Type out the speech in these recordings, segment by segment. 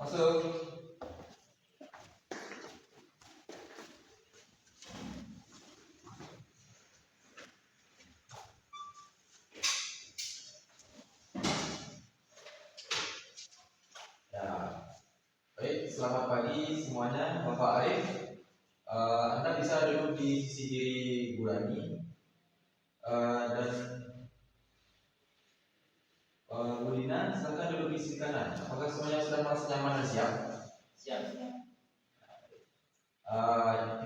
Masuk. Ya, baik. Selamat pagi semuanya, Bapak Arif. Anda bisa duduk di sisi kiri Bu Rani, dan Bu Dina, silakan duduk di sisi kanan. Apakah semuanya sudah merasa nyaman dan siap? Siap.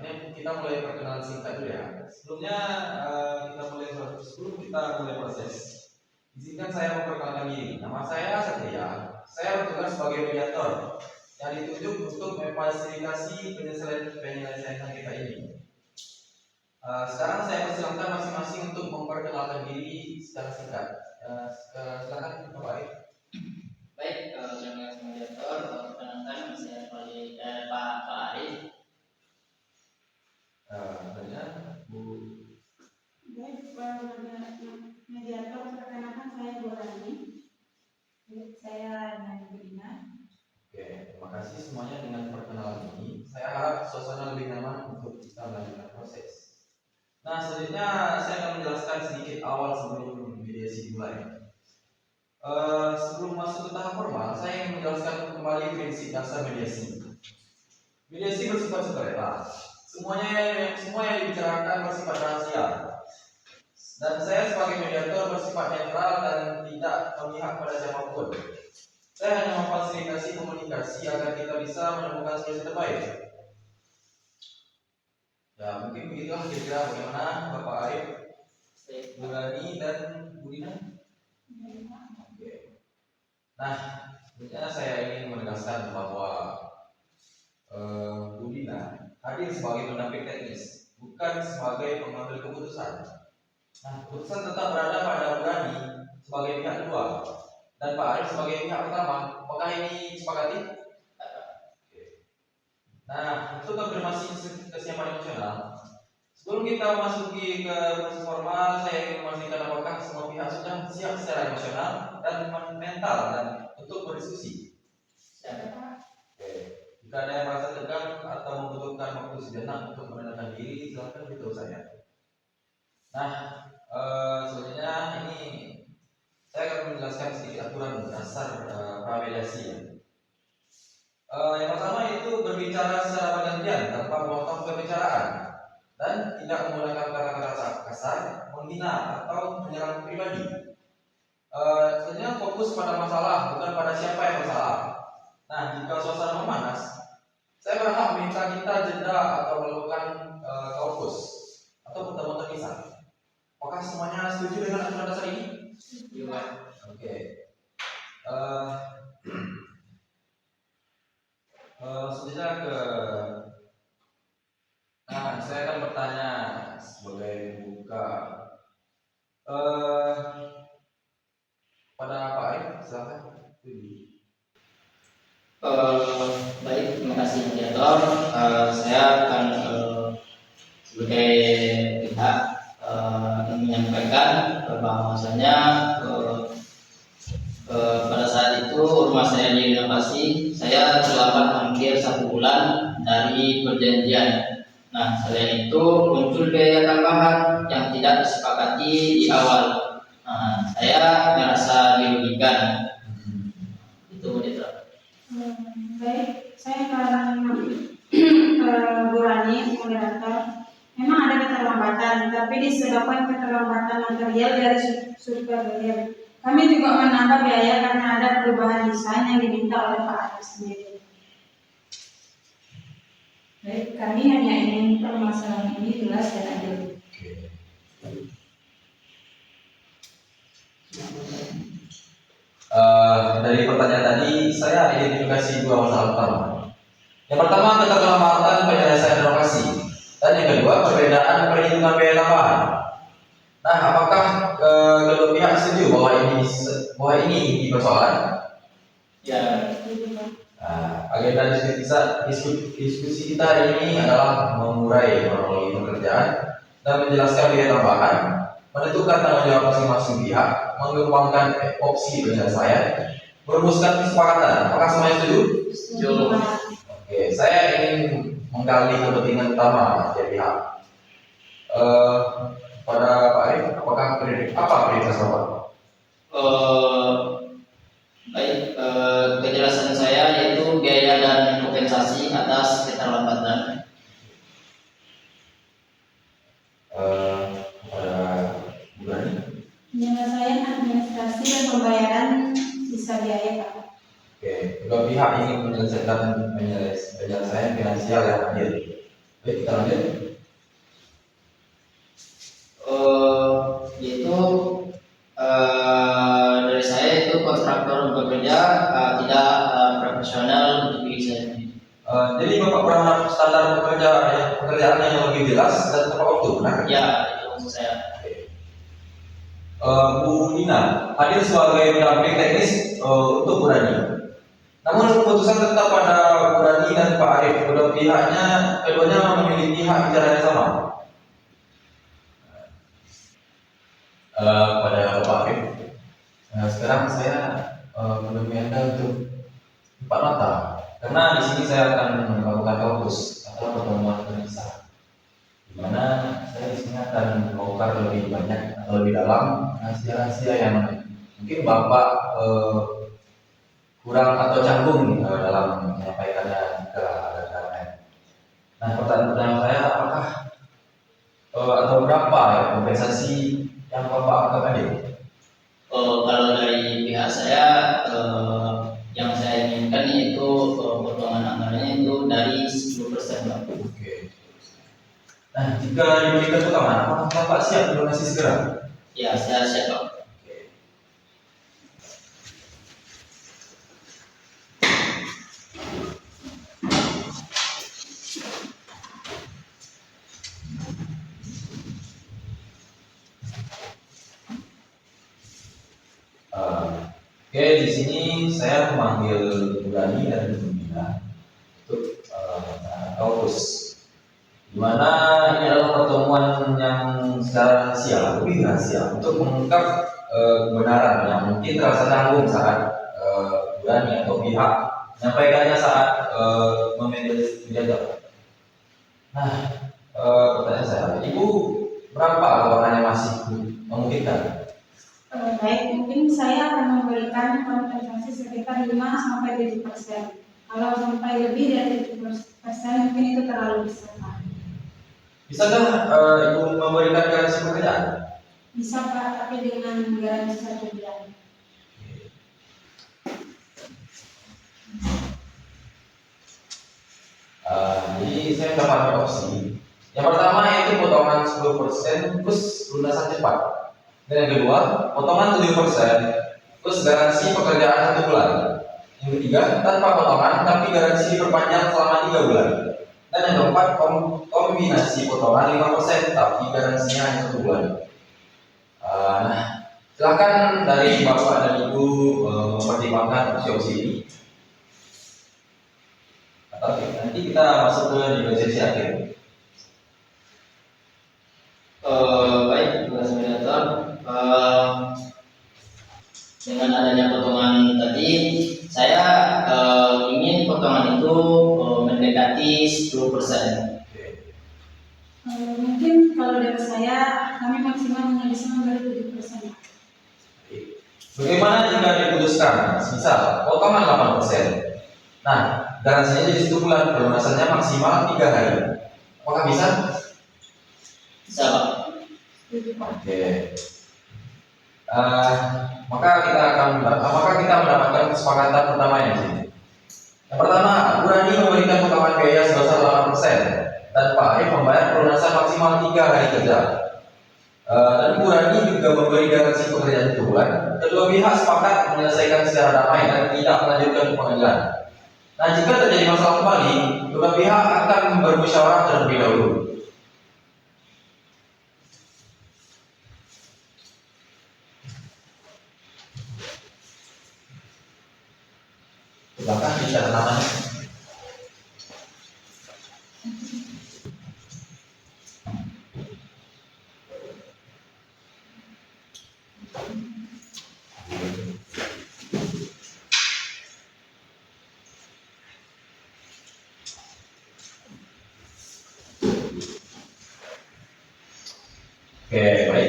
Ini kita mulai perkenalan singkat dulu ya. Sebelumnya sebelum kita mulai proses, izinkan saya memperkenalkan diri. Nama saya Satria. Saya bertugas sebagai mediator yang ditunjuk untuk memfasilitasi penyelesaian kita ini. Sekarang saya persilahkan masing-masing untuk memperkenalkan diri secara singkat. Silakan Bapak Arif. Baik, dengan mediator, perkenalkan saya Pak Arif. Bu. Baik, mediator, perkenalkan saya Bu Rani. Saya dengan Dina. Oke, terima kasih semuanya dengan perkenalan ini. Saya harap suasana lebih nyaman untuk kita melanjutkan proses. Nah, selanjutnya saya akan menjelaskan sedikit awal sebelum mediasi dimulai. Sebelum masuk ke tahap formal, saya ingin menjelaskan kembali prinsip dasar mediasi. Mediasi bersifat sukarela. Semua yang dibicarakan bersifat rahasia. Dan saya sebagai mediator bersifat netral dan tidak memihak pada siapapun. Saya hanya memfasilitasi komunikasi agar kita bisa menemukan solusi terbaik. Ya, mungkin begitulah kira-kira bagaimana Bapak Arif, Bu Rani, dan Bu Dina. Oke. Nah, sebenarnya saya ingin menegaskan bahwa Bu Dina hadir sebagai pendamping teknis, bukan sebagai pengambil keputusan. Nah, keputusan tetap berada pada Bu Rani sebagai pihak kedua dan Pak Arif sebagai pihak pertama. Apakah ini disepakati? Oke. Nah, untuk konfirmasi kesiapan emosional, sebelum kita memasuki ke proses formal, saya ingin memastikan apakah semua pihak sudah siap secara emosional dan mental dan untuk berdiskusi. Oke. Jika ada yang merasa tegang atau membutuhkan waktu sejenak untuk menenangkan diri, silakan beritahu saya. Nah, selanjutnya ini saya akan menjelaskan sedikit aturan dasar pramediasi. Yang pertama itu berbicara secara bergantian tanpa memotong pembicaraan dan tidak menggunakan kata-kata kasar, menghina atau menyerang pribadi. Sebenarnya fokus pada masalah, bukan pada siapa yang bersalah. Nah, jika suasana memanas, saya berhak meminta kita jeda atau melakukan kaukus atau pertemuan terpisah. Apakah semuanya setuju dengan aturan dasar ini? Juga. Oke. Selanjutnya saya akan bertanya sebagai pembuka pada Pak Arif, silakan. Baik, terima kasih mediator. Saya akan sebagai pihak ingin menyampaikan bahwasanya pada saat itu rumah saya direnovasi. Saya terlambat hampir 1 bulan dari perjanjian. Nah, selain itu muncul biaya tambahan yang tidak disepakati di awal. Nah, saya merasa dirugikan. Itu mediator. Baik, saya Bu Rani, moderator. Memang ada keterlambatan, tapi disebabkan keterlambatan material dari superior. Kami juga menambah biaya karena ada perubahan desain yang diminta oleh Pak Arif sendiri. Baik, kami hanya ingin permasalahan ini jelas dan adil. Dari pertanyaan tadi, saya identifikasi 2 masalah utama. Yang pertama, keterlambatan penyelesaian relokasi, dan yang kedua, perbedaan perhitungan biaya tambahan. Nah, apakah kedua pihak setuju bahwa ini persoalan? Ya. Agenda diskusi kita hari ini adalah mengurai kronologi pekerjaan dan menjelaskan biaya tambahan, menentukan tanggung jawab masing-masing pihak, mengembangkan opsi penyelesaian, merumuskan kesepakatan. Apakah semuanya setuju? Setuju. Oke, saya ingin menggali kepentingan utama setiap pihak. Pada Pak Arif, apakah prioritas Bapak? Eh, Baik, kejelasan saya yaitu biaya dan kompensasi atas keterlambatan. Pada Bu Rani? Penyelesaian administrasi dan pembayaran sisa biaya, Pak. Oke, kedua pihak ingin menyelesaikan penyelesaian finansial yang adil. Baik, kita lanjut. Yaitu dari saya itu kontraktor bekerja tidak profesional untuk diri saya sendiri. Jadi Bapak berharap standar pekerjaan yang lebih jelas dan tepat waktu, benar? Ya, itu maksud saya. Bu Nina hadir sebagai pendamping teknis untuk Bu Rani. Namun keputusan tetap pada Bu Rani dan Pak Arif. Keduanya memilih pihak bicara yang sama. Pada Bapak Arif. Sekarang saya menemui Anda untuk 4 nota. Karena di sini saya akan melakukan fokus atau pertemuan pemisah, di mana saya di sini akan membongkar lebih banyak atau lebih dalam rahasia-rahasia yang mungkin Bapak kurang atau canggung dalam menyampaikannya ke rekan-rekan. Nah, pertanyaan saya, apakah atau berapa ya kompensasi yang Bapak anggap adil? Kalau dari pihak saya, yang saya inginkan itu potongan anggarannya itu dari 10%, Pak. Oke. Nah, jika diberikan potongan, apakah Bapak siap melunasi segera? Ya, saya siap, Pak. Oke, di sini saya memanggil Bu Rani dan Bu Nina untuk fokus. Dimana ini adalah pertemuan yang secara rahasia, lebih rahasia, untuk mengungkap kebenaran yang mungkin terasa canggung saat Bu Rani atau pihak menyampaikannya saat memanage penjaga. Nah, pertanyaan saya, Ibu berapa laporannya masih memungkinkan? Baik, mungkin saya akan memberikan kompensasi sekitar 5-7%. Kalau sampai lebih dari 7%, mungkin itu terlalu besar, Pak. Bisakah Ibu memberikan garansi pekerjaan? Bisa, Pak, tapi dengan garansi 1 bulan. Jadi saya mendapatkan opsi. Yang pertama yaitu potongan 10% plus lunasan cepat. Dan yang kedua, potongan 7% plus garansi pekerjaan 1 bulan. Yang ketiga, tanpa potongan tapi garansi diperpanjang selama 3 bulan. Dan yang keempat, kombinasi potongan 5% tapi garansinya hanya 1 bulan. Nah, silakan dari Bapak dan Ibu mempertimbangkan opsi-opsi ini. Oke, nanti kita masuk ke negosiasi akhir. Baik, terima kasih moderator. Dengan adanya potongan tadi, saya ingin potongan itu mendekati 10%. Mungkin kalau dari saya, kami maksimal hanya bisa memberi 7%. Bagaimana jika diputuskan, misal potongan 8%? Nah, garansinya jadi 1 bulan, pelunasannya maksimal 3 hari. Apakah bisa? Bisa, Pak. Oke. Maka kita mendapatkan kesepakatan pertama yang di sini. Yang pertama, Bu Rani memberikan potongan biaya sebesar 8% dan Pak Arif membayar pelunasan maksimal 3 hari kerja. Dan Bu Rani juga memberi garansi pekerjaan 1 bulan. Kedua pihak sepakat menyelesaikan secara damai dan tidak melanjutkan ke pengadilan. Nah, jika terjadi masalah kembali, kedua pihak akan bermusyawarah terlebih dahulu. Bahkan bicara namanya.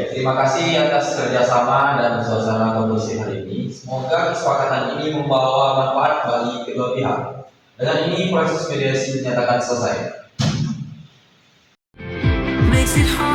terima kasih atas kerjasama dan suasana kondusif hari ini. Semoga kesepakatan ini membawa manfaat bagi kedua pihak. Dengan ini proses mediasi dinyatakan selesai. Makes it hard.